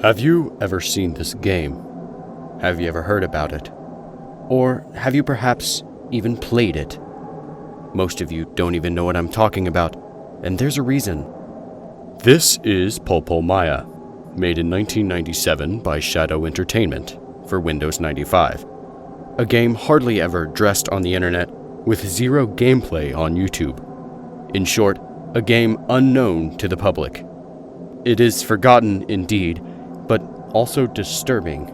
Have you ever seen this game? Have you ever heard about it? Or have you perhaps even played it? Most of you don't even know what I'm talking about, and there's a reason. This is Popol Maya, made in 1997 by Shadow Entertainment for Windows 95. A game hardly ever addressed on the internet, with zero gameplay on YouTube. In short, a game unknown to the public. It is forgotten indeed, but also disturbing.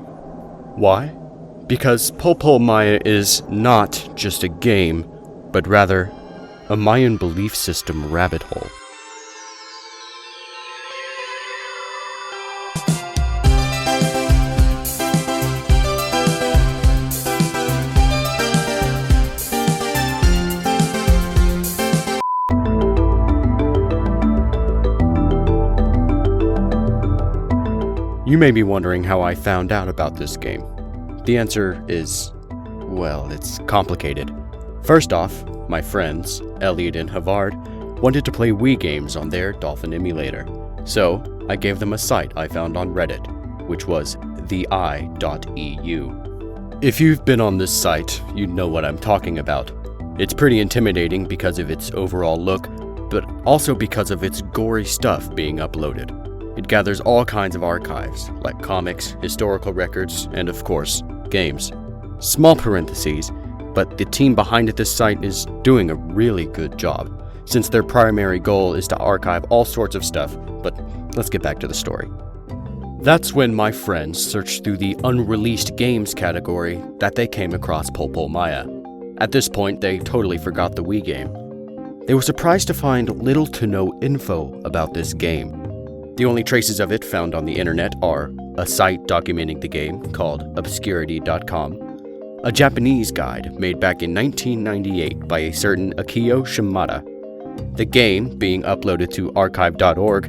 Why? Because Popol Maya is not just a game, but rather a Mayan belief system rabbit hole. You may be wondering how I found out about this game. The answer is, well, it's complicated. First off, my friends, Elliot and Havard, wanted to play Wii games on their Dolphin emulator. So, I gave them a site I found on Reddit, which was the-eye.eu. If you've been on this site, you know what I'm talking about. It's pretty intimidating because of its overall look, but also because of its gory stuff being uploaded. It gathers all kinds of archives, like comics, historical records, and of course, games. Small parentheses, but the team behind this site is doing a really good job, since their primary goal is to archive all sorts of stuff, but let's get back to the story. That's when my friends searched through the unreleased games category that they came across Popol Maya. At this point, they totally forgot the Wii game. They were surprised to find little to no info about this game. The only traces of it found on the internet are a site documenting the game called obscurity.com, a Japanese guide made back in 1998 by a certain Akio Shimada, the game being uploaded to archive.org,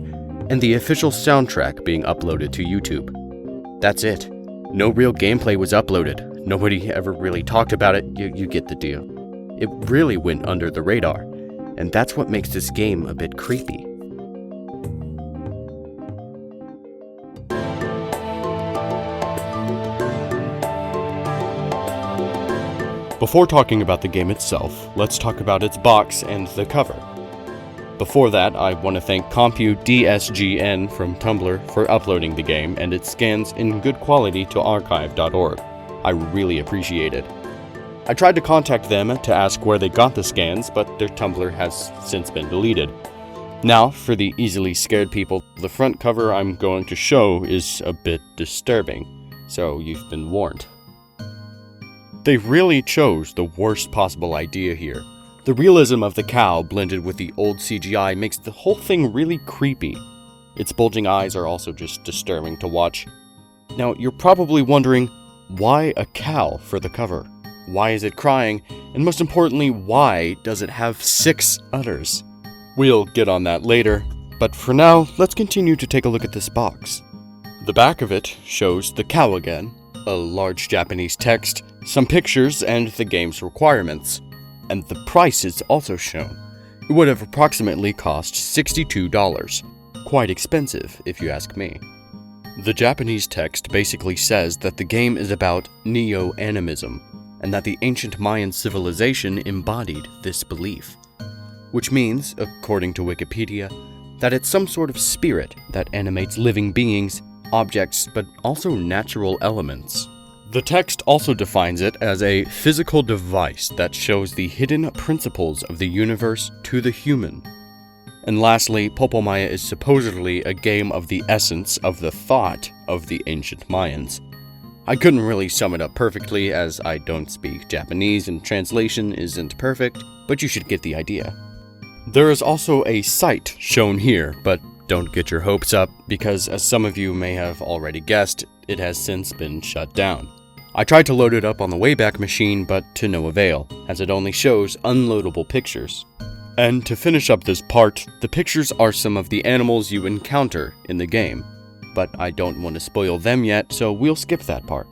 and the official soundtrack being uploaded to YouTube. That's it. No real gameplay was uploaded. Nobody ever really talked about it. You get the deal. It really went under the radar, and that's what makes this game a bit creepy. Before talking about the game itself, let's talk about its box and the cover. Before that, I want to thank CompuDSGN from Tumblr for uploading the game and its scans in good quality to archive.org. I really appreciate it. I tried to contact them to ask where they got the scans, but their Tumblr has since been deleted. Now, for the easily scared people, the front cover I'm going to show is a bit disturbing, so you've been warned. They really chose the worst possible idea here. The realism of the cow blended with the old CGI makes the whole thing really creepy. Its bulging eyes are also just disturbing to watch. Now, you're probably wondering, why a cow for the cover? Why is it crying? And most importantly, why does it have 6 udders? We'll get on that later, but for now, let's continue to take a look at this box. The back of it shows the cow again, a large Japanese text, some pictures, and the game's requirements. And the price is also shown. It would have approximately cost $62. Quite expensive, if you ask me. The Japanese text basically says that the game is about neo-animism, and that the ancient Mayan civilization embodied this belief. Which means, according to Wikipedia, that it's some sort of spirit that animates living beings, objects, but also natural elements. The text also defines it as a physical device that shows the hidden principles of the universe to the human. And lastly, Popol Maya is supposedly a game of the essence of the thought of the ancient Mayans. I couldn't really sum it up perfectly as I don't speak Japanese and translation isn't perfect, but you should get the idea. There is also a site shown here, but don't get your hopes up because, as some of you may have already guessed, it has since been shut down. I tried to load it up on the Wayback Machine, but to no avail, as it only shows unloadable pictures. And to finish up this part, the pictures are some of the animals you encounter in the game, but I don't want to spoil them yet, so we'll skip that part.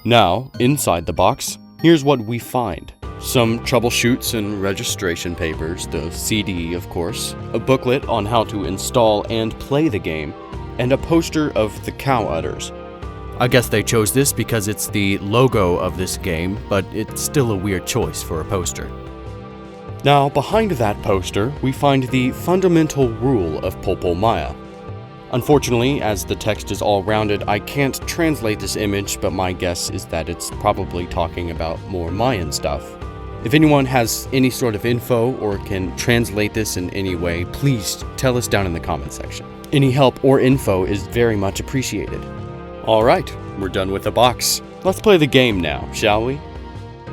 Now, inside the box, here's what we find. Some troubleshoots and registration papers, the CD of course, a booklet on how to install and play the game, and a poster of the cow udders. I guess they chose this because it's the logo of this game, but it's still a weird choice for a poster. Now, behind that poster, we find the fundamental rule of Popol Maya. Unfortunately, as the text is all rounded, I can't translate this image, but my guess is that it's probably talking about more Mayan stuff. If anyone has any sort of info or can translate this in any way, please tell us down in the comment section. Any help or info is very much appreciated. Alright, we're done with the box. Let's play the game now, shall we?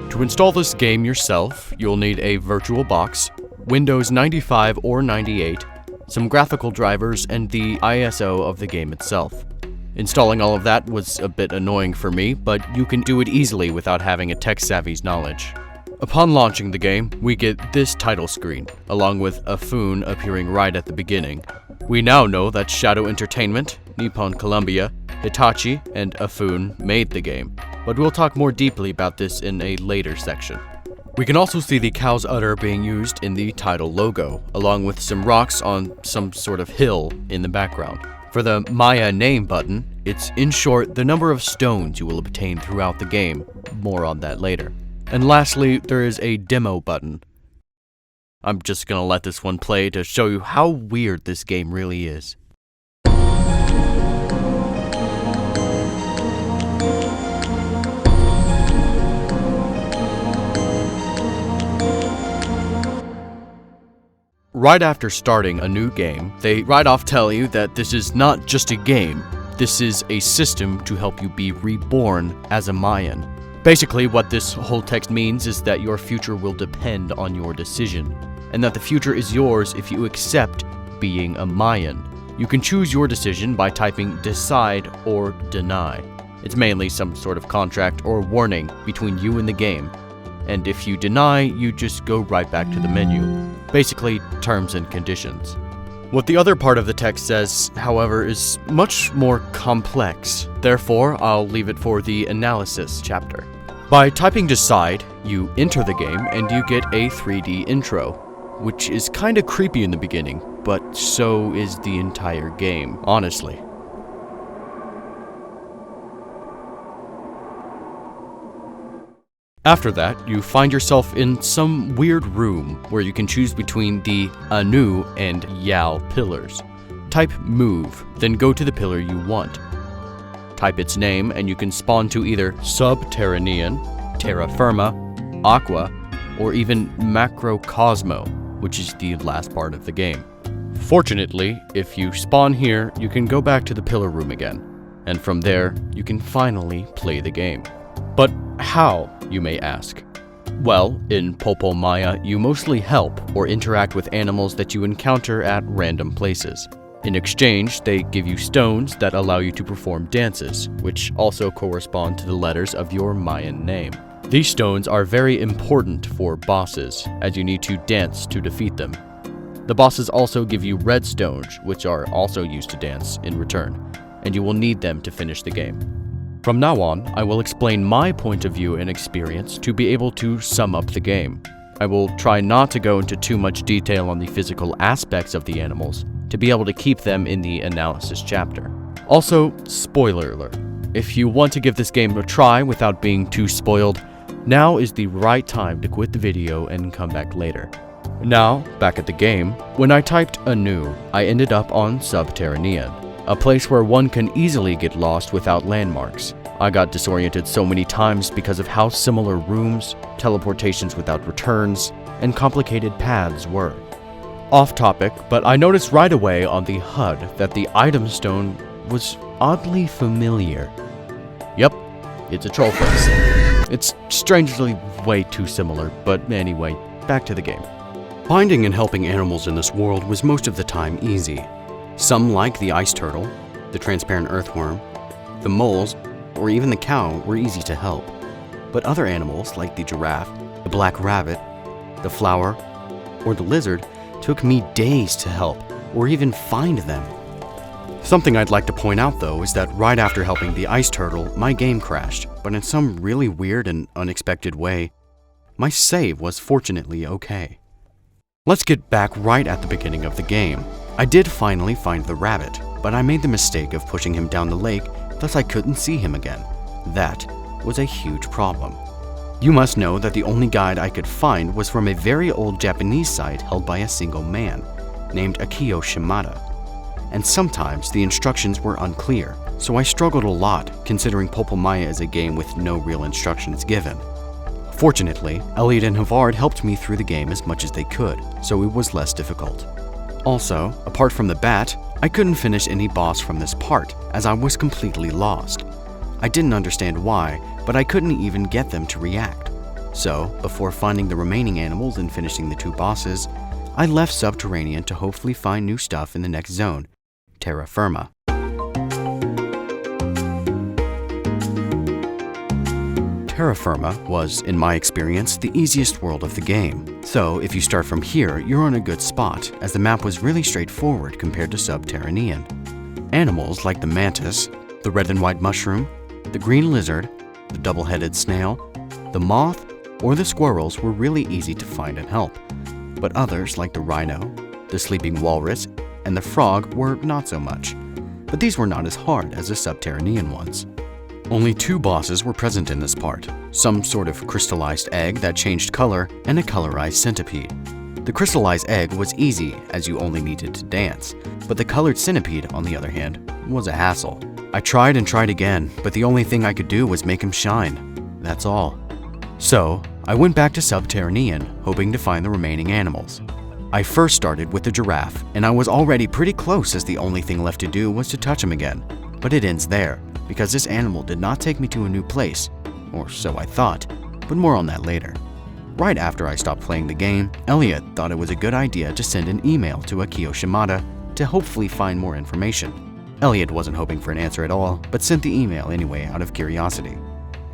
To install this game yourself, you'll need a virtual box, Windows 95 or 98, some graphical drivers, and the ISO of the game itself. Installing all of that was a bit annoying for me, but you can do it easily without having a tech-savvy's knowledge. Upon launching the game, we get this title screen, along with a Foon appearing right at the beginning. We now know that Shadow Entertainment, Nippon Columbia, Hitachi, and Foon made the game, but we'll talk more deeply about this in a later section. We can also see the cow's udder being used in the title logo, along with some rocks on some sort of hill in the background. For the Maya name button, it's in short the number of stones you will obtain throughout the game. More on that later. And lastly, there is a demo button. I'm just gonna let this one play to show you how weird this game really is. Right after starting a new game, they right off tell you that this is not just a game, this is a system to help you be reborn as a Mayan. Basically, what this whole text means is that your future will depend on your decision, and that the future is yours if you accept being a Mayan. You can choose your decision by typing decide or deny. It's mainly some sort of contract or warning between you and the game. And if you deny, you just go right back to the menu. Basically, terms and conditions. What the other part of the text says, however, is much more complex. Therefore, I'll leave it for the analysis chapter. By typing decide, you enter the game and you get a 3D intro, which is kinda creepy in the beginning, but so is the entire game, honestly. After that, you find yourself in some weird room where you can choose between the Anu and Yao pillars. Type move, then go to the pillar you want. Type its name and you can spawn to either Subterranean, Terrafirma, Aqua, or even Macrocosmo, which is the last part of the game. Fortunately, if you spawn here, you can go back to the pillar room again, and from there, you can finally play the game. But how, you may ask? Well, in Popol Maya, you mostly help or interact with animals that you encounter at random places. In exchange, they give you stones that allow you to perform dances, which also correspond to the letters of your Mayan name. These stones are very important for bosses, as you need to dance to defeat them. The bosses also give you red stones, which are also used to dance in return, and you will need them to finish the game. From now on, I will explain my point of view and experience to be able to sum up the game. I will try not to go into too much detail on the physical aspects of the animals, to be able to keep them in the analysis chapter. Also, spoiler alert. If you want to give this game a try without being too spoiled, now is the right time to quit the video and come back later. Now, back at the game, when I typed Anu, I ended up on Subterranean, a place where one can easily get lost without landmarks. I got disoriented so many times because of how similar rooms, teleportations without returns, and complicated paths were. Off topic, but I noticed right away on the HUD that the item stone was oddly familiar. Yep, it's a troll face. It's strangely way too similar, but anyway, back to the game. Finding and helping animals in this world was most of the time easy. Some, like the ice turtle, the transparent earthworm, the moles, or even the cow, were easy to help. But other animals, like the giraffe, the black rabbit, the flower, or the lizard, took me days to help, or even find them. Something I'd like to point out though is that right after helping the ice turtle, my game crashed, but in some really weird and unexpected way, my save was fortunately okay. Let's get back right at the beginning of the game. I did finally find the rabbit, but but I made the mistake of pushing him down the lake, thus I couldn't see him again. That was a huge problem. You must know that the only guide I could find was from a very old Japanese site held by a single man, named Akio Shimada. And sometimes the instructions were unclear, so I struggled a lot considering Popol Maya is a game with no real instructions given. Fortunately, Elliot and Havard helped me through the game as much as they could, so it was less difficult. Also, apart from the bat, I couldn't finish any boss from this part, as I was completely lost. I didn't understand why, but I couldn't even get them to react. So, before finding the remaining animals and finishing the 2 bosses, I left Subterranean to hopefully find new stuff in the next zone, Terrafirma. Terrafirma was, in my experience, the easiest world of the game. So if you start from here, you're on a good spot, as the map was really straightforward compared to Subterranean. Animals like the mantis, the red and white mushroom, the green lizard, the double-headed snail, the moth, or the squirrels were really easy to find and help. But others like the rhino, the sleeping walrus, and the frog were not so much. But these were not as hard as the Subterranean ones. Only 2 bosses were present in this part, some sort of crystallized egg that changed color and a colorized centipede. The crystallized egg was easy as you only needed to dance, but the colored centipede, on the other hand, was a hassle. I tried and tried again, but the only thing I could do was make him shine. That's all. So, I went back to Subterranean, hoping to find the remaining animals. I first started with the giraffe, and I was already pretty close as the only thing left to do was to touch him again. But it ends there, because this animal did not take me to a new place, or so I thought, but more on that later. Right after I stopped playing the game, Elliot thought it was a good idea to send an email to Akio Shimada to hopefully find more information. Elliot wasn't hoping for an answer at all, but sent the email anyway out of curiosity.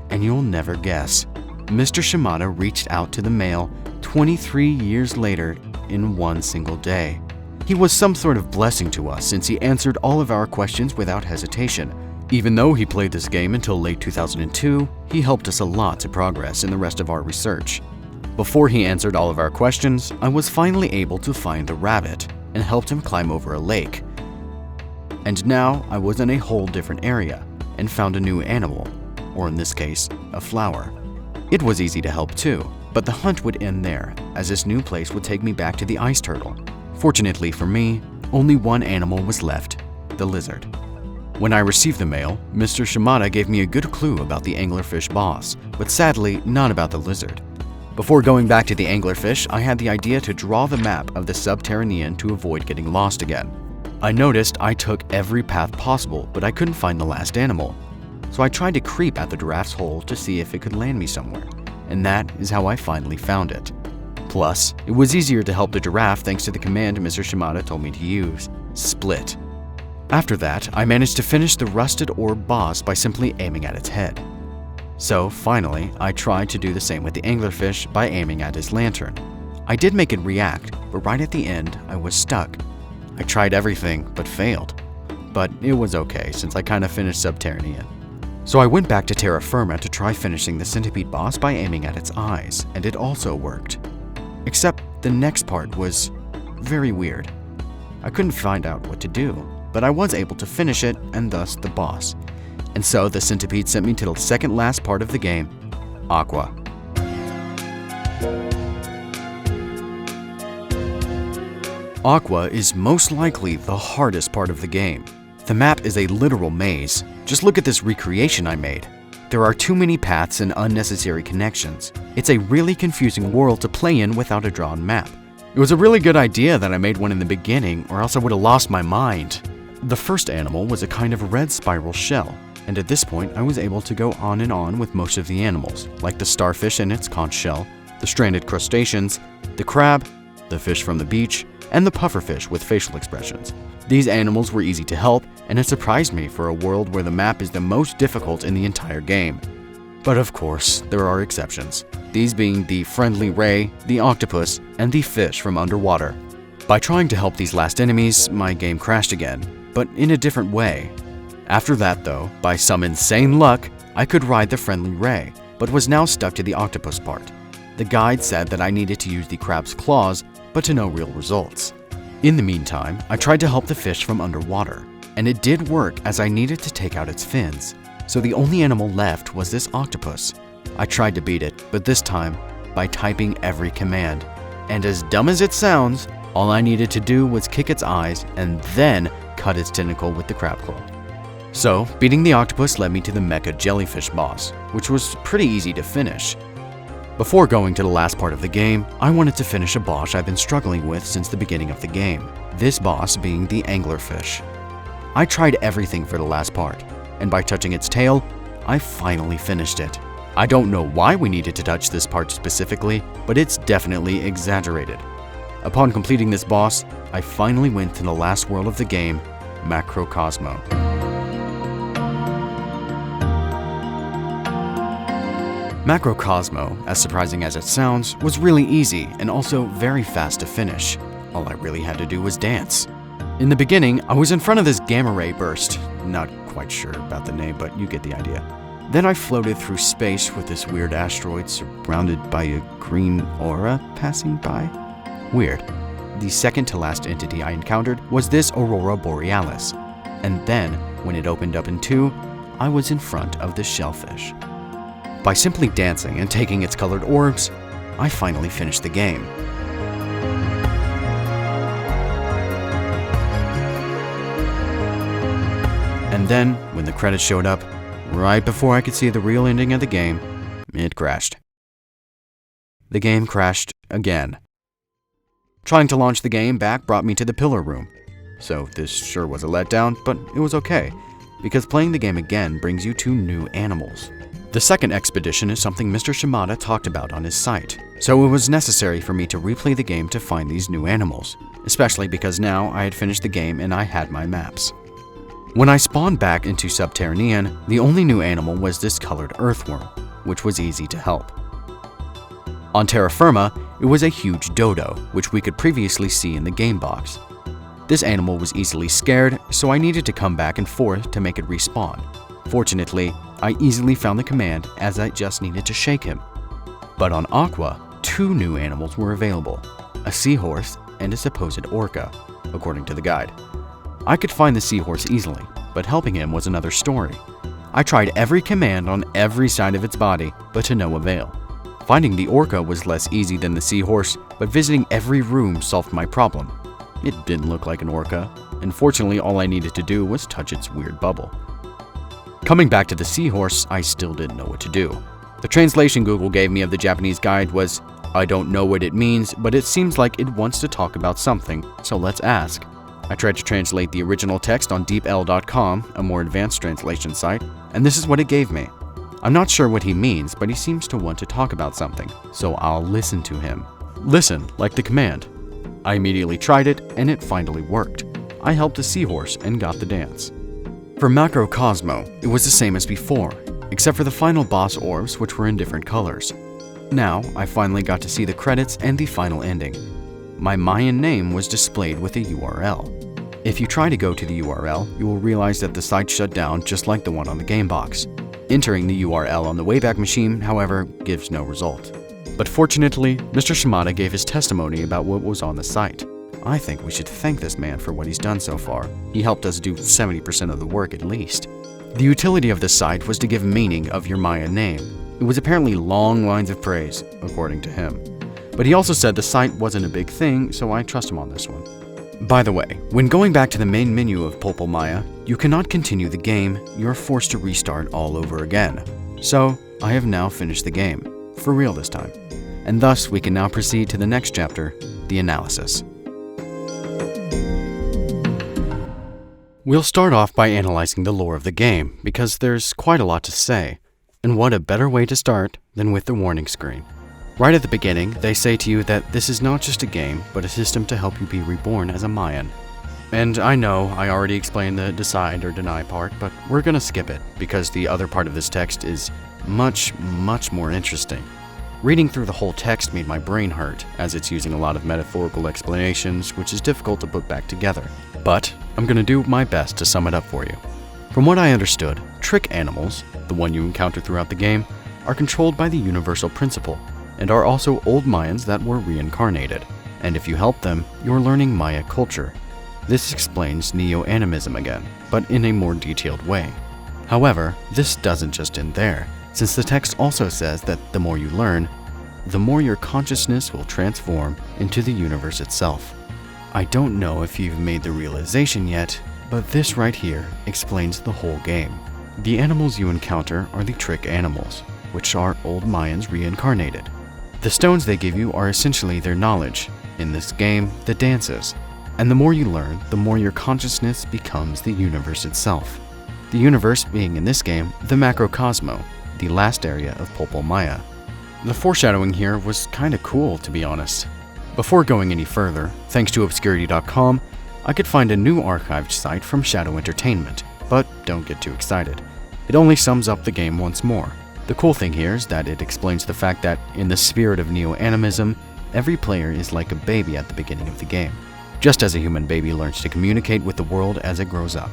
And you'll never guess, Mr. Shimada reached out to the mail 23 years later in one single day. He was some sort of blessing to us since he answered all of our questions without hesitation. Even though he played this game until late 2002, he helped us a lot to progress in the rest of our research. Before he answered all of our questions, I was finally able to find the rabbit and helped him climb over a lake. And now I was in a whole different area and found a new animal, or in this case, a flower. It was easy to help too, but the hunt would end there, as this new place would take me back to the ice turtle. Fortunately for me, only one animal was left, the lizard. When I received the mail, Mr. Shimada gave me a good clue about the anglerfish boss, but sadly not about the lizard. Before going back to the anglerfish, I had the idea to draw the map of the Subterranean to avoid getting lost again. I noticed I took every path possible, but I couldn't find the last animal. So I tried to creep at the giraffe's hole to see if it could land me somewhere, and that is how I finally found it. Plus, it was easier to help the giraffe thanks to the command Mr. Shimada told me to use, split. After that, I managed to finish the rusted orb boss by simply aiming at its head. So finally, I tried to do the same with the anglerfish by aiming at his lantern. I did make it react, but right at the end, I was stuck. I tried everything, but failed. But it was okay, since I kinda finished Subterranean. So I went back to Terrafirma to try finishing the centipede boss by aiming at its eyes, and it also worked. Except the next part was very weird. I couldn't find out what to do, but I was able to finish it, and thus the boss. And so the centipede sent me to the second last part of the game, Aqua. Aqua is most likely the hardest part of the game. The map is a literal maze. Just look at this recreation I made. There are too many paths and unnecessary connections. It's a really confusing world to play in without a drawn map. It was a really good idea that I made one in the beginning, or else I would have lost my mind. The first animal was a kind of red spiral shell, and at this point I was able to go on and on with most of the animals, like the starfish in its conch shell, the stranded crustaceans, the crab, the fish from the beach, and the pufferfish with facial expressions. These animals were easy to help, and it surprised me for a world where the map is the most difficult in the entire game. But of course, there are exceptions, these being the friendly ray, the octopus, and the fish from underwater. By trying to help these last enemies, my game crashed again, but in a different way. After that though, by some insane luck, I could ride the friendly ray, but was now stuck to the octopus part. The guide said that I needed to use the crab's claws, but to no real results. In the meantime, I tried to help the fish from underwater. and it did work as I needed to take out its fins. So the only animal left was this octopus. I tried to beat it, but this time by typing every command. And as dumb as it sounds, all I needed to do was kick its eyes and then cut its tentacle with the crab claw. So, beating the octopus led me to the mecha jellyfish boss, which was pretty easy to finish. Before going to the last part of the game, I wanted to finish a boss I've been struggling with since the beginning of the game, this boss being the anglerfish. I tried everything for the last part, and by touching its tail, I finally finished it. I don't know why we needed to touch this part specifically, but it's definitely exaggerated. Upon completing this boss, I finally went to the last world of the game, Macrocosmo. Macrocosmo, as surprising as it sounds, was really easy and also very fast to finish. All I really had to do was dance. In the beginning, I was in front of this gamma ray burst. Not quite sure about the name, but you get the idea. Then I floated through space with this weird asteroid surrounded by a green aura passing by. Weird. The second to last entity I encountered was this Aurora Borealis. And then, when it opened up in two, I was in front of the shellfish. By simply dancing and taking its colored orbs, I finally finished the game. And then, when the credits showed up, right before I could see the real ending of the game, it crashed. The game crashed again. Trying to launch the game back brought me to the pillar room. So this sure was a letdown, but it was okay, because playing the game again brings you to new animals. The second expedition is something Mr. Shimada talked about on his site, so it was necessary for me to replay the game to find these new animals, especially because now I had finished the game and I had my maps. When I spawned back into Subterranean, the only new animal was this colored earthworm, which was easy to help. On Terrafirma, it was a huge dodo, which we could previously see in the game box. This animal was easily scared, so I needed to come back and forth to make it respawn. Fortunately, I easily found the command as I just needed to shake him. But on Aqua, two new animals were available, a seahorse and a supposed orca, according to the guide. I could find the seahorse easily, but helping him was another story. I tried every command on every side of its body, but to no avail. Finding the orca was less easy than the seahorse, but visiting every room solved my problem. It didn't look like an orca, and fortunately all I needed to do was touch its weird bubble. Coming back to the seahorse, I still didn't know what to do. The translation Google gave me of the Japanese guide was, "I don't know what it means, but it seems like it wants to talk about something, so let's ask." I tried to translate the original text on deepl.com, a more advanced translation site, and this is what it gave me. I'm not sure what he means, but he seems to want to talk about something, so I'll listen to him. Listen, like the command. I immediately tried it, and it finally worked. I helped the seahorse and got the dance. For Macrocosmo, it was the same as before, except for the final boss orbs, which were in different colors. Now, I finally got to see the credits and the final ending. My Mayan name was displayed with a URL. If you try to go to the URL, you will realize that the site shut down just like the one on the game box. Entering the URL on the Wayback Machine, however, gives no result. But fortunately, Mr. Shimada gave his testimony about what was on the site. I think we should thank this man for what he's done so far. He helped us do 70% of the work at least. The utility of this site was to give meaning of your Mayan name. It was apparently long lines of praise, according to him. But he also said the site wasn't a big thing, so I trust him on this one. By the way, when going back to the main menu of Popol Maya, you cannot continue the game, you're forced to restart all over again. So, I have now finished the game, for real this time. And thus, we can now proceed to the next chapter, the analysis. We'll start off by analyzing the lore of the game, because there's quite a lot to say. And what a better way to start than with the warning screen. Right at the beginning, they say to you that this is not just a game, but a system to help you be reborn as a Mayan. And I know I already explained the decide or deny part, but we're gonna skip it, because the other part of this text is much more interesting. Reading through the whole text made my brain hurt, as it's using a lot of metaphorical explanations, which is difficult to put back together. But I'm gonna do my best to sum it up for you. From what I understood, trick animals, the one you encounter throughout the game, are controlled by the universal principle, and are also old Mayans that were reincarnated. And if you help them, you're learning Maya culture. This explains neo-animism again, but in a more detailed way. However, this doesn't just end there, since the text also says that the more you learn, the more your consciousness will transform into the universe itself. I don't know if you've made the realization yet, but this right here explains the whole game. The animals you encounter are the trick animals, which are old Mayans reincarnated. The stones they give you are essentially their knowledge, in this game, the dances. And the more you learn, the more your consciousness becomes the universe itself. The universe being in this game, the Macrocosmo, the last area of Popol Maya. The foreshadowing here was kinda cool, to be honest. Before going any further, thanks to obscurity.com, I could find a new archived site from Shadow Entertainment, but don't get too excited. It only sums up the game once more. The cool thing here is that it explains the fact that, in the spirit of neo-animism, every player is like a baby at the beginning of the game, just as a human baby learns to communicate with the world as it grows up.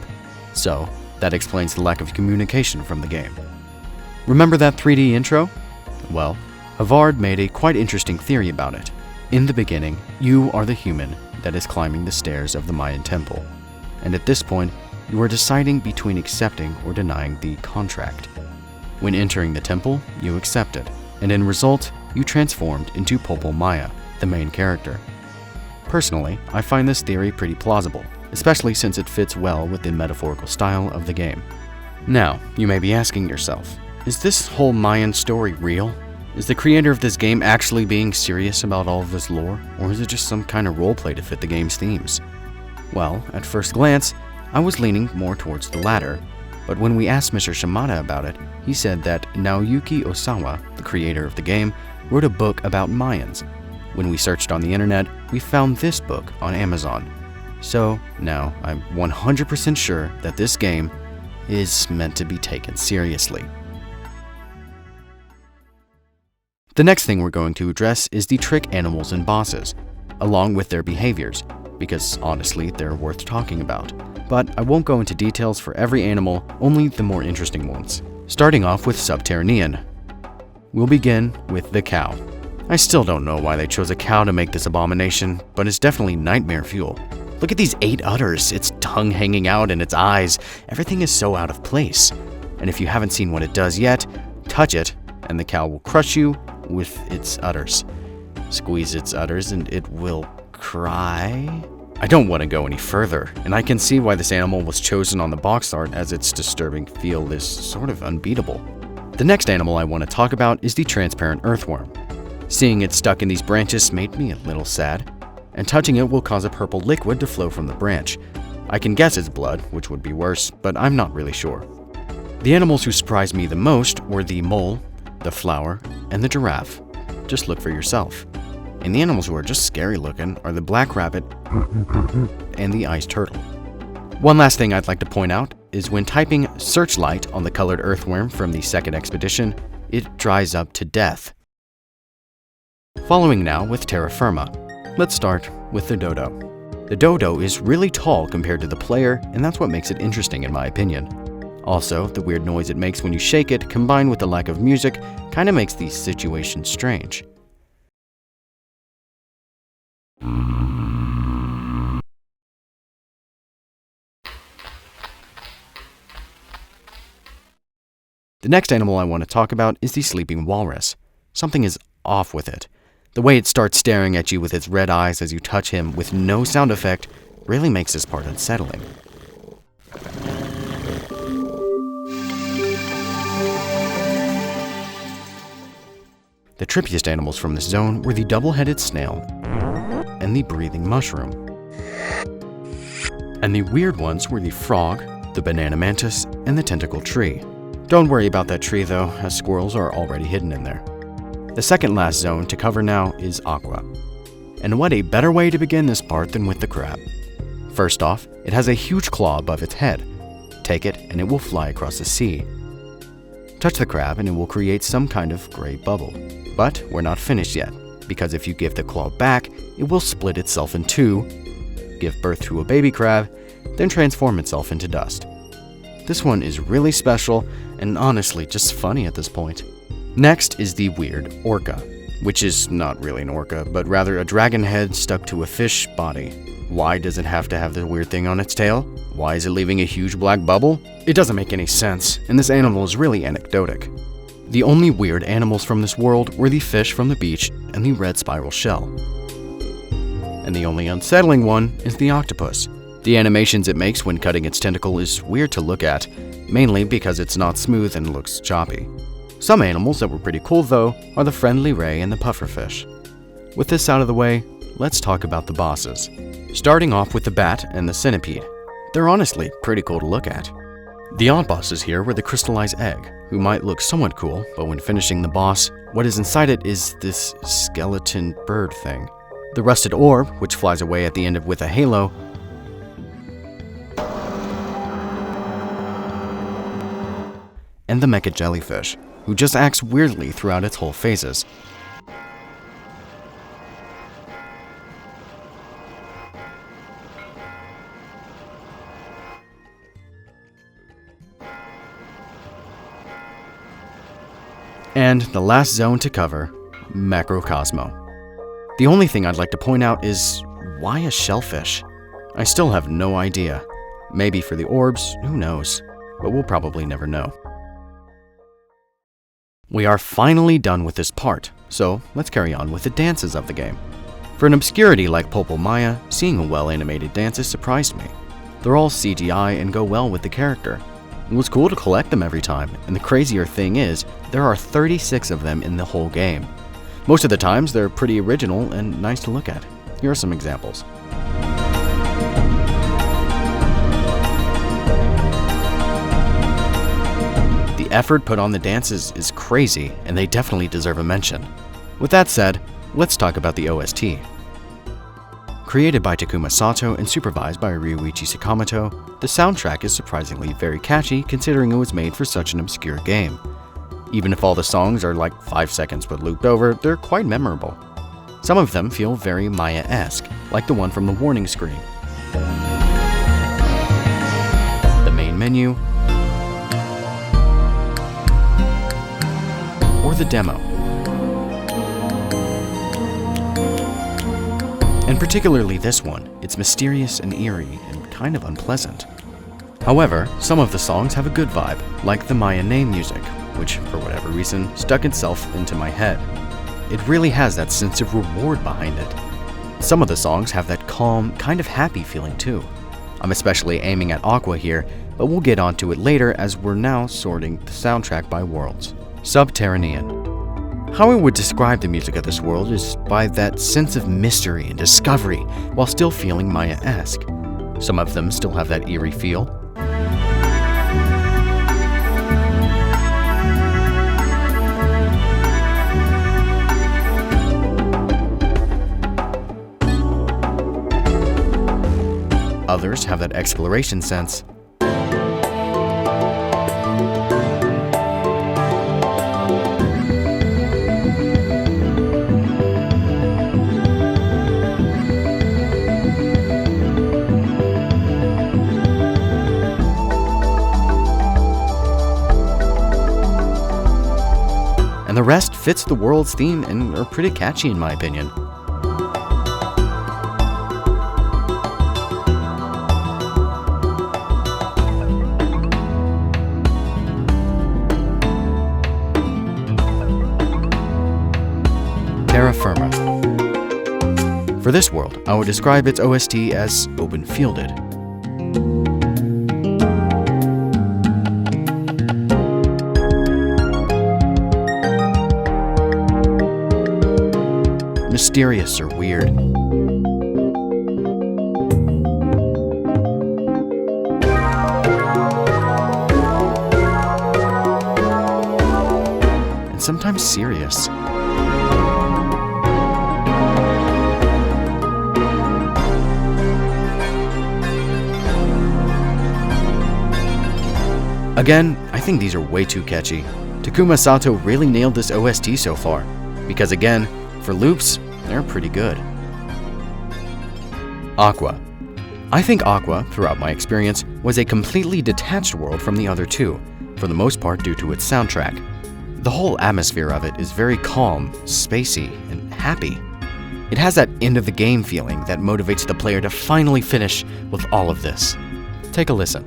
So, that explains the lack of communication from the game. Remember that 3D intro? Well, Havard made a quite interesting theory about it. In the beginning, you are the human that is climbing the stairs of the Mayan temple, and at this point, you are deciding between accepting or denying the contract. When entering the temple, you accepted, and in result, you transformed into Popol Maya, the main character. Personally, I find this theory pretty plausible, especially since it fits well with the metaphorical style of the game. Now, you may be asking yourself, is this whole Mayan story real? Is the creator of this game actually being serious about all of this lore, or is it just some kind of roleplay to fit the game's themes? Well, at first glance, I was leaning more towards the latter, but when we asked Mr. Shimada about it, he said that Naoyuki Osawa, the creator of the game, wrote a book about Mayans. When we searched on the internet, we found this book on Amazon. So now I'm 100% sure that this game is meant to be taken seriously. The next thing we're going to address is the trick animals and bosses, along with their behaviors, because honestly, they're worth talking about. But I won't go into details for every animal, only the more interesting ones. Starting off with Subterranean. We'll begin with the cow. I still don't know why they chose a cow to make this abomination, but it's definitely nightmare fuel. Look at these 8 udders, its tongue hanging out and its eyes. Everything is so out of place. And if you haven't seen what it does yet, touch it, and the cow will crush you with its udders. Squeeze its udders and it will cry. I don't want to go any further, and I can see why this animal was chosen on the box art, as its disturbing feel is sort of unbeatable. The next animal I want to talk about is the transparent earthworm. Seeing it stuck in these branches made me a little sad, and touching it will cause a purple liquid to flow from the branch. I can guess it's blood, which would be worse, but I'm not really sure. The animals who surprised me the most were the mole, the flower, and the giraffe. Just look for yourself. And the animals who are just scary looking are the black rabbit and the ice turtle. One last thing I'd like to point out is when typing searchlight on the colored earthworm from the second expedition, it dries up to death. Following now with Terrafirma. Let's start with the dodo. The dodo is really tall compared to the player, and that's what makes it interesting in my opinion. Also, the weird noise it makes when you shake it, combined with the lack of music, kinda makes the situation strange. The next animal I want to talk about is the sleeping walrus. Something is off with it. The way it starts staring at you with its red eyes as you touch him with no sound effect really makes this part unsettling. The trippiest animals from this zone were the double-headed snail and the breathing mushroom. And the weird ones were the frog, the banana mantis, and the tentacle tree. Don't worry about that tree though, as squirrels are already hidden in there. The second last zone to cover now is Aqua. And what a better way to begin this part than with the crab. First off, it has a huge claw above its head. Take it and it will fly across the sea. Touch the crab and it will create some kind of gray bubble. But we're not finished yet, because if you give the claw back, it will split itself in two, give birth to a baby crab, then transform itself into dust. This one is really special and honestly just funny at this point. Next is the weird orca. which is not really an orca, but rather a dragon head stuck to a fish body. Why does it have to have the weird thing on its tail? Why is it leaving a huge black bubble? It doesn't make any sense, and this animal is really anecdotic. The only weird animals from this world were the fish from the beach and the red spiral shell. And the only unsettling one is the octopus. The animations it makes when cutting its tentacle is weird to look at, mainly because it's not smooth and looks choppy. Some animals that were pretty cool though are the friendly ray and the pufferfish. With this out of the way, let's talk about the bosses. Starting off with the bat and the centipede. They're honestly pretty cool to look at. The odd bosses here were the crystallized egg, who might look somewhat cool, but when finishing the boss, what is inside it is this skeleton bird thing. The rusted orb, which flies away at the end with a halo, and the mecha jellyfish, who just acts weirdly throughout its whole phases. And the last zone to cover, Macrocosmo. The only thing I'd like to point out is, why a shellfish? I still have no idea. Maybe for the orbs, who knows? But we'll probably never know. We are finally done with this part, so let's carry on with the dances of the game. For an obscurity like Popol Maya, seeing a well-animated dances surprised me. They're all CGI and go well with the character. It was cool to collect them every time, and the crazier thing is, there are 36 of them in the whole game. Most of the times, they're pretty original and nice to look at. Here are some examples. The effort put on the dances is crazy, and they definitely deserve a mention. With that said, let's talk about the OST. Created by Takuma Sato and supervised by Ryuichi Sakamoto, the soundtrack is surprisingly very catchy considering it was made for such an obscure game. Even if all the songs are like 5 seconds but looped over, they're quite memorable. Some of them feel very Maya-esque, like the one from the warning screen, the main menu, or the demo. And particularly this one, it's mysterious and eerie and kind of unpleasant. However, some of the songs have a good vibe, like the Mayan name music, which, for whatever reason, stuck itself into my head. It really has that sense of reward behind it. Some of the songs have that calm, kind of happy feeling too. I'm especially aiming at Aqua here, but we'll get onto it later as we're now sorting the soundtrack by worlds. Subterranean. How I would describe the music of this world is by that sense of mystery and discovery while still feeling Maya-esque. Some of them still have that eerie feel. Others have that exploration sense. And the rest fits the world's theme and are pretty catchy in my opinion. Terrafirma. For this world, I would describe its OST as open-fielded. Mysterious or weird. And sometimes serious. Again, I think these are way too catchy. Takuma Sato really nailed this OST so far, because again, for loops, they're pretty good. Aqua. I think Aqua, throughout my experience, was a completely detached world from the other two, for the most part due to its soundtrack. The whole atmosphere of it is very calm, spacey, and happy. It has that end-of-the-game feeling that motivates the player to finally finish with all of this. Take a listen.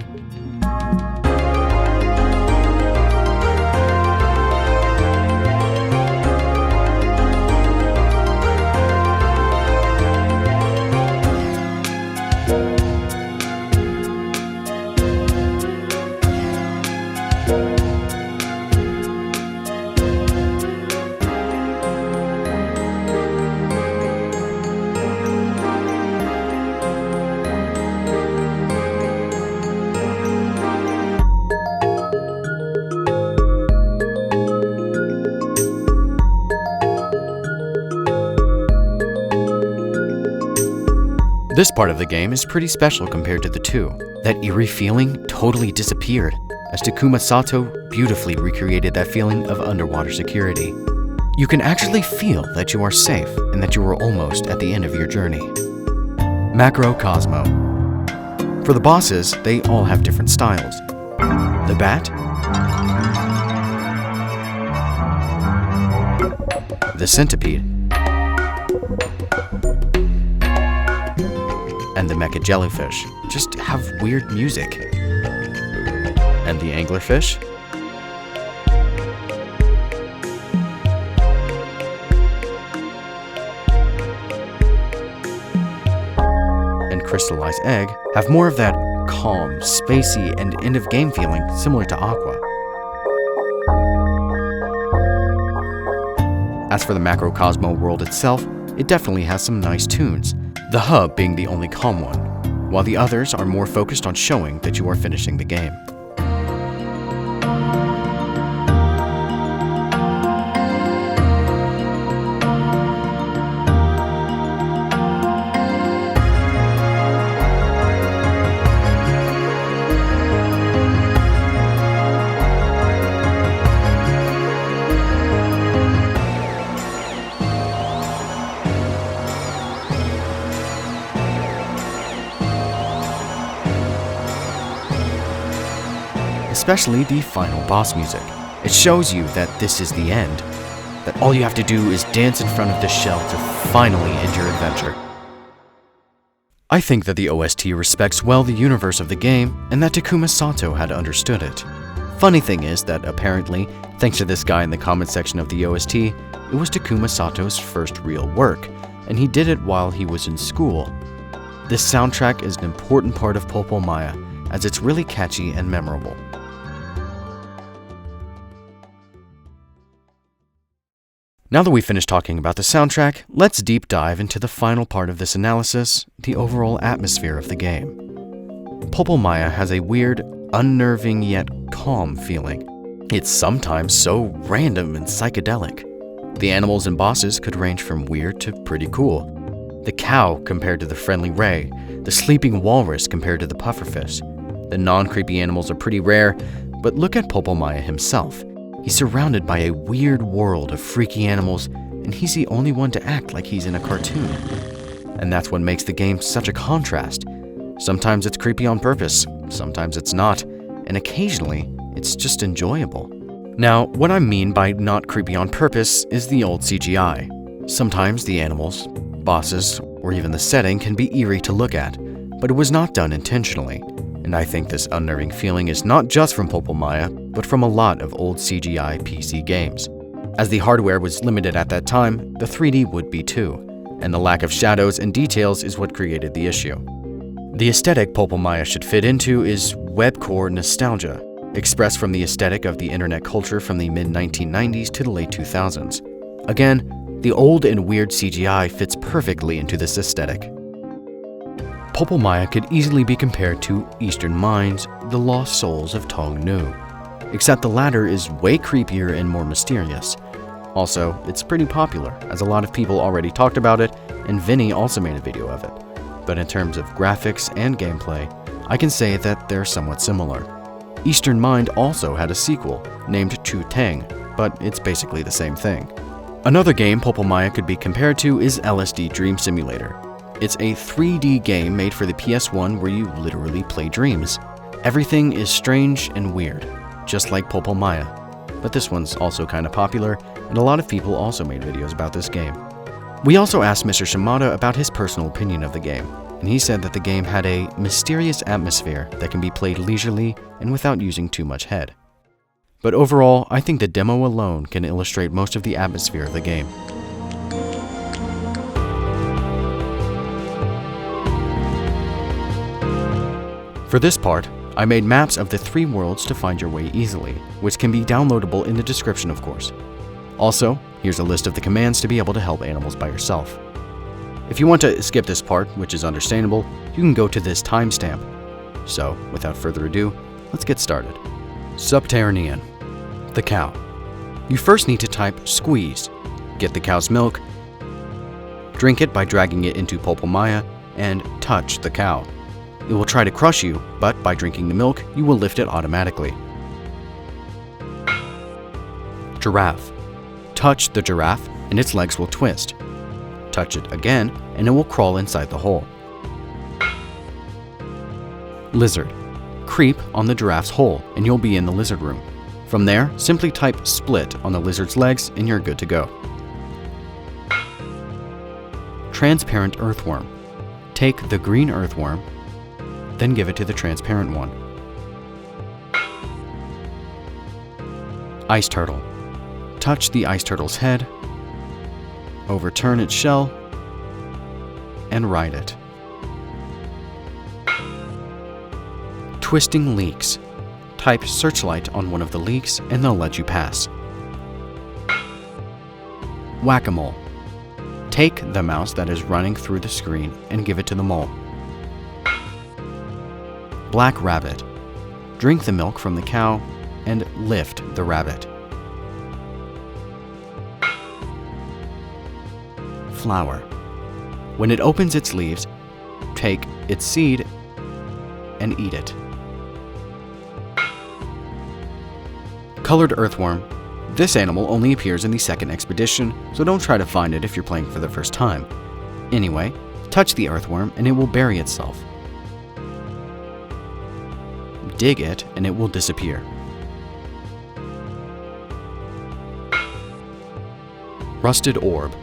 This part of the game is pretty special compared to the two. That eerie feeling totally disappeared, as Takuma Sato beautifully recreated that feeling of underwater security. You can actually feel that you are safe and that you are almost at the end of your journey. Macrocosmo. For the bosses, they all have different styles. The bat, the centipede, and the mecha jellyfish just have weird music. And the anglerfish, and crystallized egg have more of that calm, spacey, and end-of-game feeling similar to Aqua. As for the Macrocosmo world itself, it definitely has some nice tunes, the hub being the only calm one, while the others are more focused on showing that you are finishing the game. Especially the final boss music. It shows you that this is the end, that all you have to do is dance in front of the shell to finally end your adventure. I think that the OST respects well the universe of the game, and that Takuma Sato had understood it. Funny thing is that apparently, thanks to this guy in the comment section of the OST, it was Takuma Sato's first real work, and he did it while he was in school. This soundtrack is an important part of Popol Maya, as it's really catchy and memorable. Now that we've finished talking about the soundtrack, let's deep dive into the final part of this analysis, the overall atmosphere of the game. Popol Maya has a weird, unnerving yet calm feeling. It's sometimes so random and psychedelic. The animals and bosses could range from weird to pretty cool. The cow compared to the friendly ray, the sleeping walrus compared to the pufferfish. The non-creepy animals are pretty rare, but look at Popol Maya himself. He's surrounded by a weird world of freaky animals, and he's the only one to act like he's in a cartoon. And that's what makes the game such a contrast. Sometimes it's creepy on purpose, sometimes it's not, and occasionally it's just enjoyable. Now, what I mean by not creepy on purpose is the old CGI. Sometimes the animals, bosses, or even the setting can be eerie to look at, but it was not done intentionally. And I think this unnerving feeling is not just from Popol Maya, but from a lot of old CGI PC games. As the hardware was limited at that time, the 3D would be too, and the lack of shadows and details is what created the issue. The aesthetic Popol Maya should fit into is webcore nostalgia, expressed from the aesthetic of the internet culture from the mid-1990s to the late 2000s. Again, the old and weird CGI fits perfectly into this aesthetic. Popol Maya could easily be compared to Eastern Mind's The Lost Souls of Tong Nu, except the latter is way creepier and more mysterious. Also, it's pretty popular, as a lot of people already talked about it, and Vinny also made a video of it. But in terms of graphics and gameplay, I can say that they're somewhat similar. Eastern Mind also had a sequel, named Chu Tang, but it's basically the same thing. Another game Popol Maya could be compared to is LSD Dream Simulator. It's a 3D game made for the PS1 where you literally play dreams. Everything is strange and weird, just like Popol Maya. but this one's also kind of popular, and a lot of people also made videos about this game. We also asked Mr. Shimada about his personal opinion of the game, and he said that the game had a mysterious atmosphere that can be played leisurely and without using too much head. But overall, I think the demo alone can illustrate most of the atmosphere of the game. For this part, I made maps of the 3 worlds to find your way easily, which can be downloadable in the description, of course. Also, here's a list of the commands to be able to help animals by yourself. If you want to skip this part, which is understandable, you can go to this timestamp. So, without further ado, let's get started. Subterranean. The cow. You first need to type squeeze, get the cow's milk, drink it by dragging it into Popol Maya, and touch the cow. It will try to crush you, but by drinking the milk, you will lift it automatically. Giraffe. Touch the giraffe and its legs will twist. Touch it again and it will crawl inside the hole. Lizard. Creep on the giraffe's hole and you'll be in the lizard room. From there, simply type split on the lizard's legs and you're good to go. Transparent earthworm. Take the green earthworm, then give it to the transparent one. Ice turtle. Touch the ice turtle's head, overturn its shell, and ride it. Twisting leeks. Type searchlight on one of the leeks and they'll let you pass. Whack-a-mole. Take the mouse that is running through the screen and give it to the mole. Black rabbit. Drink the milk from the cow and lift the rabbit. Flower. When it opens its leaves, take its seed and eat it. Colored earthworm. This animal only appears in the second expedition, so don't try to find it if you're playing for the first time. Anyway, touch the earthworm and it will bury itself. Dig it and it will disappear. Rusted orb.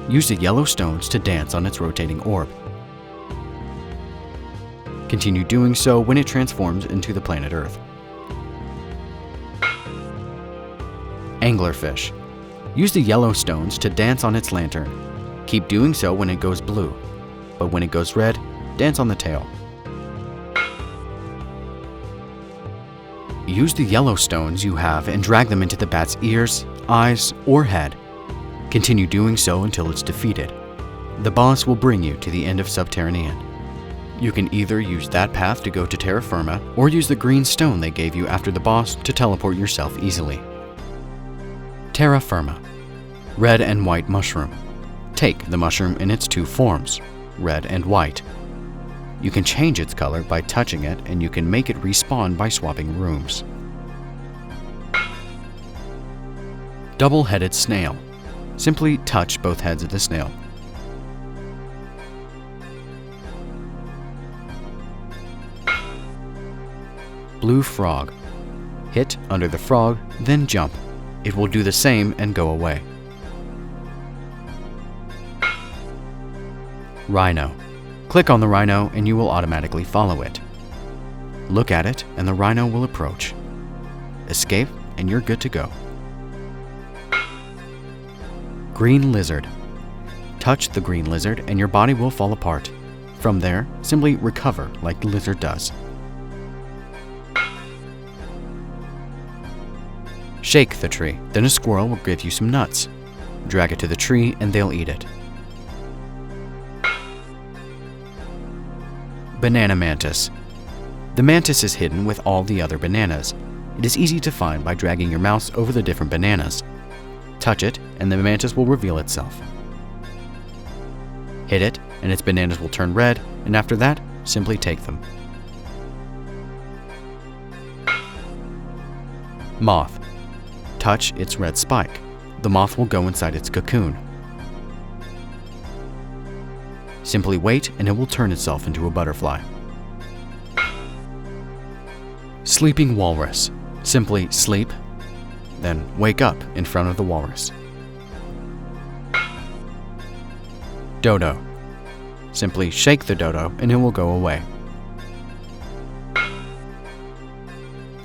Use the yellow stones to dance on its rotating orb. Continue doing so when it transforms into the planet Earth. Anglerfish. Use the yellow stones to dance on its lantern. Keep doing so when it goes blue, but when it goes red, dance on the tail. Use the yellow stones you have and drag them into the bat's ears, eyes, or head. Continue doing so until it's defeated. The boss will bring you to the end of Subterranean. You can either use that path to go to Terrafirma, or use the green stone they gave you after the boss to teleport yourself easily. Terrafirma. Red and white mushroom. Take the mushroom in its 2 forms, red and white. You can change its color by touching it, and you can make it respawn by swapping rooms. Double-headed snail. Simply touch both heads of the snail. Blue frog. Hit under the frog, then jump. It will do the same and go away. Rhino. Click on the rhino and you will automatically follow it. Look at it and the rhino will approach. Escape and you're good to go. Green lizard. Touch the green lizard and your body will fall apart. From there, simply recover like the lizard does. Shake the tree, then a squirrel will give you some nuts. Drag it to the tree and they'll eat it. Banana mantis. The mantis is hidden with all the other bananas. It is easy to find by dragging your mouse over the different bananas. Touch it and the mantis will reveal itself. Hit it and its bananas will turn red, and after that, simply take them. Moth. Touch its red spike. The moth will go inside its cocoon. Simply wait and it will turn itself into a butterfly. Sleeping walrus. Simply sleep, then wake up in front of the walrus. Dodo. Simply shake the dodo and it will go away.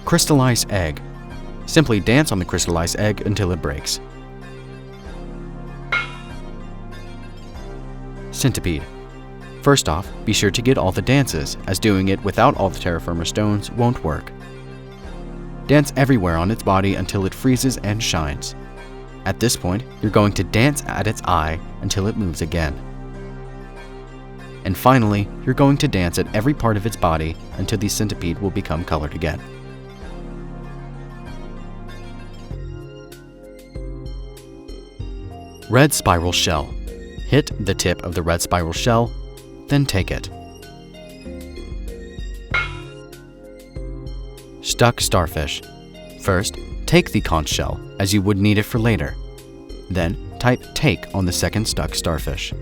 Crystallized egg. Simply dance on the crystallized egg until it breaks. Centipede. First off, be sure to get all the dances, as doing it without all the Terrafirma stones won't work. Dance everywhere on its body until it freezes and shines. At this point, you're going to dance at its eye until it moves again. And finally, you're going to dance at every part of its body until the centipede will become colored again. Red spiral shell. Hit the tip of the red spiral shell, then take it. Stuck starfish. First, take the conch shell, as you would need it for later. Then, type take on the second stuck starfish.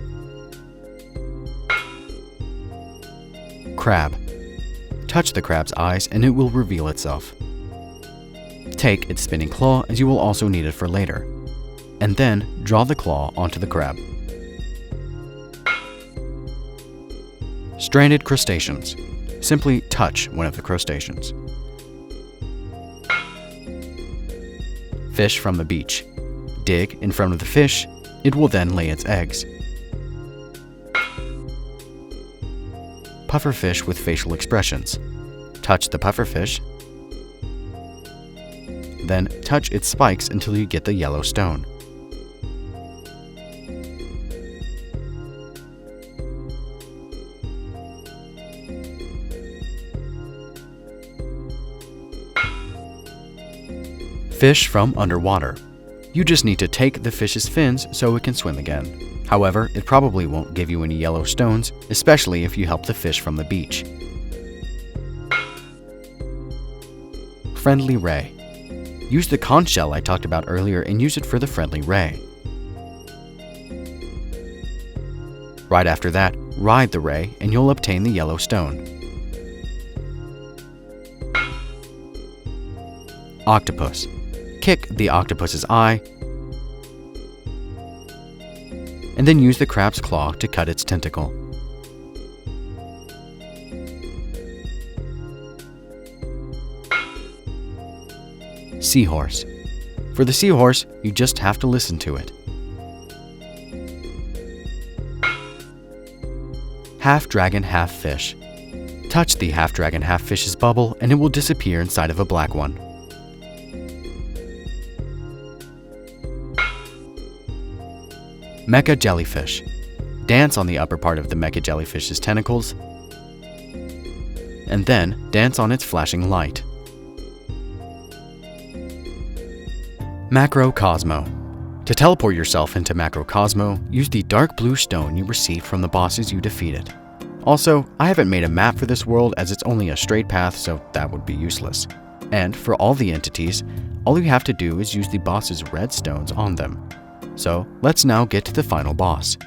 Crab. Touch the crab's eyes and it will reveal itself. Take its spinning claw, as you will also need it for later. And then, draw the claw onto the crab. Stranded crustaceans. Simply touch one of the crustaceans. Fish from the beach. Dig in front of the fish, it will then lay its eggs. Pufferfish with facial expressions. Touch the pufferfish, then touch its spikes until you get the yellow stone. Fish from underwater. You just need to take the fish's fins so it can swim again. However, it probably won't give you any yellow stones, especially if you help the fish from the beach. Friendly ray. Use the conch shell I talked about earlier and use it for the friendly ray. Right after that, ride the ray and you'll obtain the yellow stone. Octopus. Kick the octopus's eye, and then use the crab's claw to cut its tentacle. Seahorse. For the seahorse, you just have to listen to it. Half dragon, half fish. Touch the half dragon, half fish's bubble and it will disappear inside of a black one. Mecha jellyfish. Dance on the upper part of the mecha jellyfish's tentacles, and then dance on its flashing light. Macrocosmo. To teleport yourself into Macrocosmo, use the dark blue stone you received from the bosses you defeated. Also, I haven't made a map for this world as it's only a straight path, so that would be useless. And for all the entities, all you have to do is use the boss's red stones on them. So let's now get to the final boss,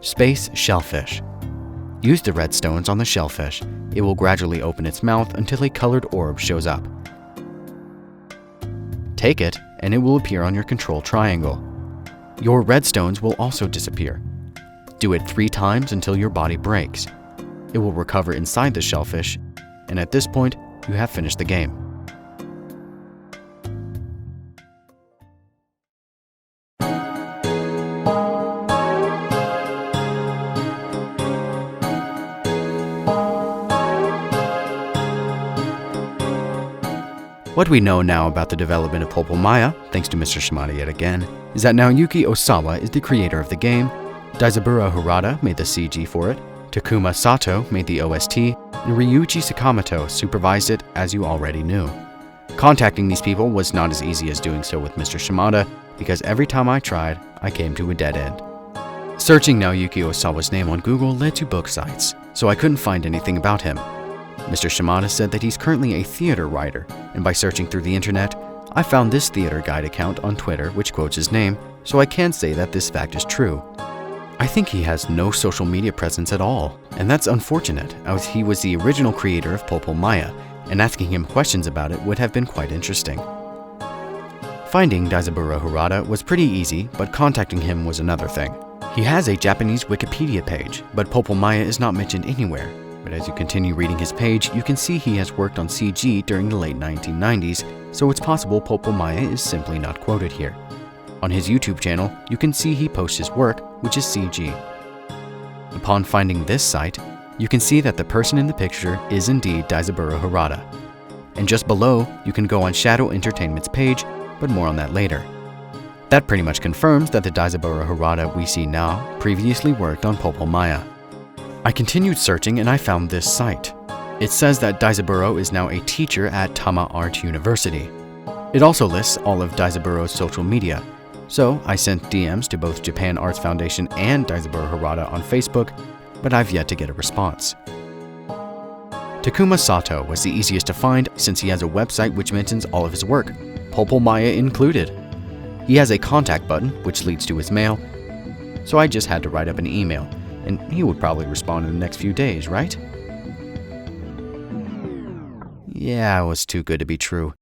Space Shellfish. Use the red stones on the shellfish. It will gradually open its mouth until a colored orb shows up. Take it and it will appear on your control triangle. Your red stones will also disappear. Do it 3 times until your body breaks. It will recover inside the shellfish, and at this point, you have finished the game. What we know now about the development of Popol Maya, thanks to Mr. Shimada yet again, is that Naoyuki Osawa is the creator of the game, Daizaburo Harada made the CG for it, Takuma Sato made the OST, and Ryuichi Sakamoto supervised it, as you already knew. Contacting these people was not as easy as doing so with Mr. Shimada, because every time I tried, I came to a dead end. Searching Naoyuki Osawa's name on Google led to book sites, so I couldn't find anything about him. Mr. Shimada said that he's currently a theater writer, and by searching through the internet, I found this theater guide account on Twitter which quotes his name, so I can say that this fact is true. I think he has no social media presence at all, and that's unfortunate, as he was the original creator of Popol Maya, and asking him questions about it would have been quite interesting. Finding Daizaburo Harada was pretty easy, but contacting him was another thing. He has a Japanese Wikipedia page, but Popol Maya is not mentioned anywhere. But as you continue reading his page, you can see he has worked on CG during the late 1990s, so it's possible Popol Maya is simply not quoted here. On his YouTube channel, you can see he posts his work, which is CG. Upon finding this site, you can see that the person in the picture is indeed Daizaburo Harada. And just below, you can go on Shadow Entertainment's page, but more on that later. That pretty much confirms that the Daizaburo Harada we see now previously worked on Popol Maya. I continued searching and I found this site. It says that Daizaburo is now a teacher at Tama Art University. It also lists all of Daizaburo's social media, so I sent DMs to both Japan Arts Foundation and Daizaburo Harada on Facebook, but I've yet to get a response. Takuma Sato was the easiest to find since he has a website which mentions all of his work, Popol Maya included. He has a contact button which leads to his mail, so I just had to write up an email, and he would probably respond in the next few days, right? Yeah, it was too good to be true.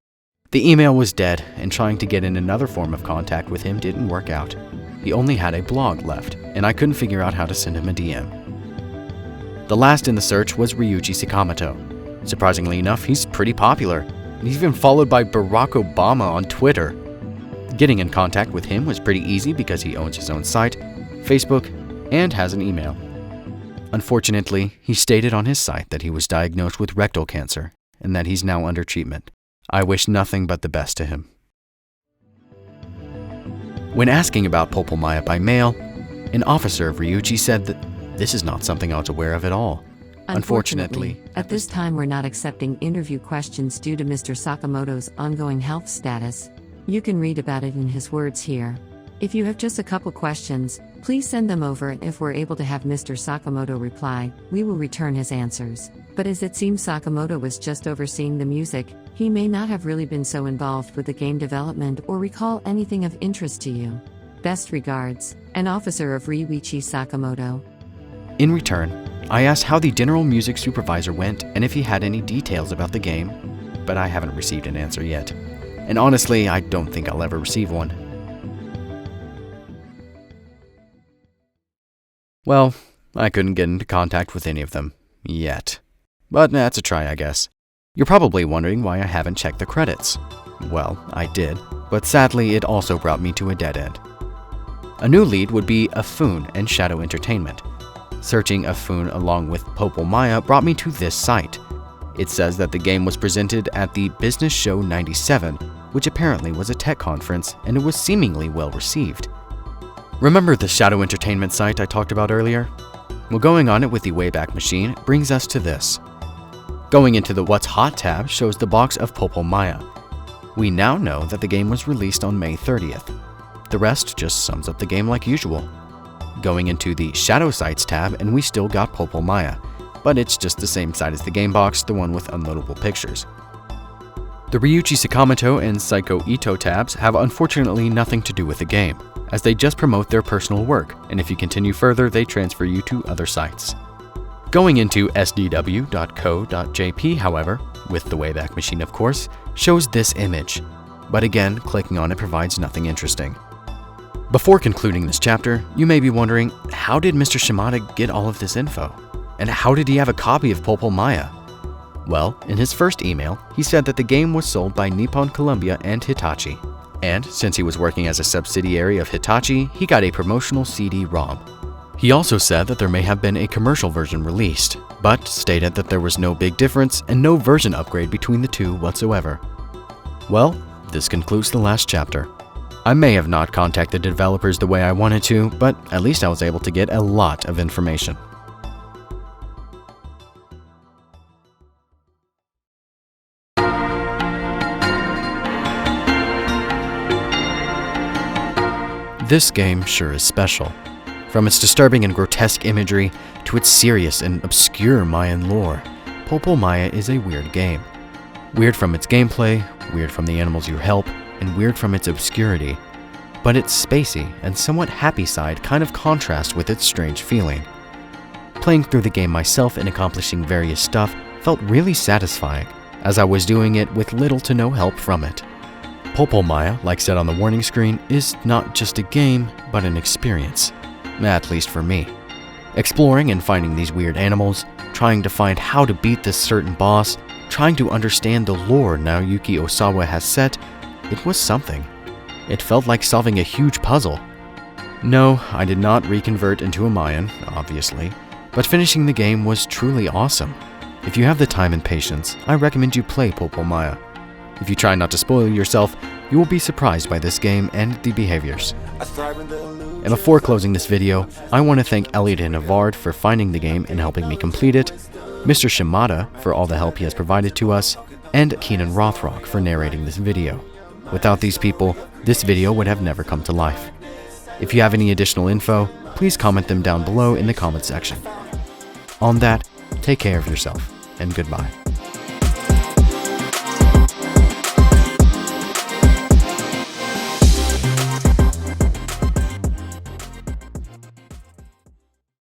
The email was dead, and trying to get in another form of contact with him didn't work out. He only had a blog left, and I couldn't figure out how to send him a DM. The last in the search was Ryuichi Sakamoto. Surprisingly enough, he's pretty popular. He's even followed by Barack Obama on Twitter. Getting in contact with him was pretty easy because he owns his own site, Facebook, and has an email. Unfortunately, he stated on his site that he was diagnosed with rectal cancer and that he's now under treatment. I wish nothing but the best to him. When asking about Popol Maya by mail, an officer of Ryuichi said that this is not something I was aware of at all. Unfortunately, at this time we're not accepting interview questions due to Mr. Sakamoto's ongoing health status. You can read about it in his words here. If you have just a couple questions, please send them over, and if we're able to have Mr. Sakamoto reply, we will return his answers. But as it seems Sakamoto was just overseeing the music, he may not have really been so involved with the game development or recall anything of interest to you. Best regards, an officer of Ryuichi Sakamoto. In return, I asked how the general music supervisor went and if he had any details about the game, but I haven't received an answer yet. And honestly, I don't think I'll ever receive one. Well, I couldn't get into contact with any of them. Yet. But that's a try, I guess. You're probably wondering why I haven't checked the credits. Well, I did, but sadly it also brought me to a dead end. A new lead would be Afun and Shadow Entertainment. Searching Afun along with Popol Maya brought me to this site. It says that the game was presented at the Business Show 97, which apparently was a tech conference, and it was seemingly well received. Remember the Shadow Entertainment site I talked about earlier? Well, going on it with the Wayback Machine brings us to this. Going into the What's Hot tab shows the box of Popol Maya. We now know that the game was released on May 30th. The rest just sums up the game like usual. Going into the Shadow Sites tab and we still got Popol Maya, but it's just the same site as the game box, the one with unloadable pictures. The Ryuichi Sakamoto and Saiko Ito tabs have unfortunately nothing to do with the game, as they just promote their personal work, and if you continue further, they transfer you to other sites. Going into sdw.co.jp, however, with the Wayback Machine of course, shows this image, but again, clicking on it provides nothing interesting. Before concluding this chapter, you may be wondering, how did Mr. Shimada get all of this info? And how did he have a copy of Popol Maya? Well, in his first email, he said that the game was sold by Nippon Columbia and Hitachi. And since he was working as a subsidiary of Hitachi, he got a promotional CD-ROM. He also said that there may have been a commercial version released, but stated that there was no big difference and no version upgrade between the two whatsoever. Well, this concludes the last chapter. I may have not contacted the developers the way I wanted to, but at least I was able to get a lot of information. This game sure is special. From its disturbing and grotesque imagery to its serious and obscure Mayan lore, Popol Maya is a weird game. Weird from its gameplay, weird from the animals you help, and weird from its obscurity. But its spacey and somewhat happy side kind of contrasts with its strange feeling. Playing through the game myself and accomplishing various stuff felt really satisfying, as I was doing it with little to no help from it. Popol Maya, like said on the warning screen, is not just a game, but an experience. At least for me. Exploring and finding these weird animals, trying to find how to beat this certain boss, trying to understand the lore Naoyuki Osawa has set, it was something. It felt like solving a huge puzzle. No, I did not reconvert into a Mayan, obviously, but finishing the game was truly awesome. If you have the time and patience, I recommend you play Popol Maya. If you try not to spoil yourself, you will be surprised by this game and the behaviors. And before closing this video, I want to thank Elliot and Navard for finding the game and helping me complete it, Mr. Shimada for all the help he has provided to us, and Keenan Rothrock for narrating this video. Without these people, this video would have never come to life. If you have any additional info, please comment them down below in the comment section. On that, take care of yourself, and goodbye.